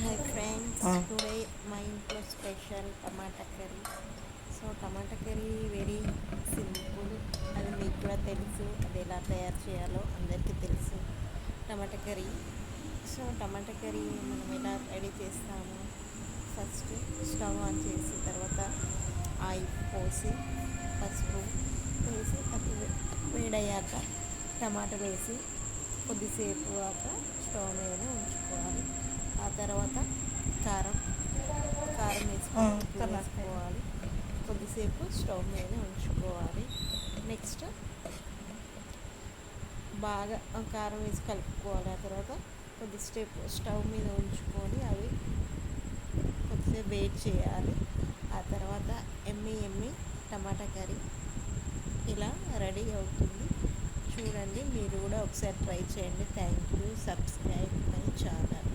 Hi friends, today మా ఇంట్లో special టమాటా curry. So టమాటా curry very simple, అది మీకు కూడా తెలుసు. అది ఎలా తయారు చేయాలో అందరికీ తెలుసు టమాటా కర్రీ. సో టమాటా కర్రీ మనం ఎలా రెడీ చేస్తాము, ఫస్ట్ స్టవ్ ఆన్ చేసి తర్వాత ఆయిల్ పోసి పసుపు వేసి అది వేడయ్యాక టమాటా వేసి కొద్దిసేపు స్టవ్ మీద ఉంచుకోవాలి. ఆ తర్వాత కారం కారం వేసుకొని వేసుకోవాలి. కొద్దిసేపు స్టవ్ మీద ఉంచుకోవాలి. నెక్స్ట్ బాగా కారం వేసి కలుపుకోవాలి. ఆ తర్వాత కొద్దిసేపు స్టవ్ మీద ఉంచుకొని అవి కొద్దిసేపు వెయిట్ చేయాలి. ఆ తర్వాత ఎమ్మి టమాటా కర్రీ ఇలా రెడీ అవుతుంది. చూడండి, మీరు కూడా ఒకసారి ట్రై చేయండి. Thank you. Subscribe my channel.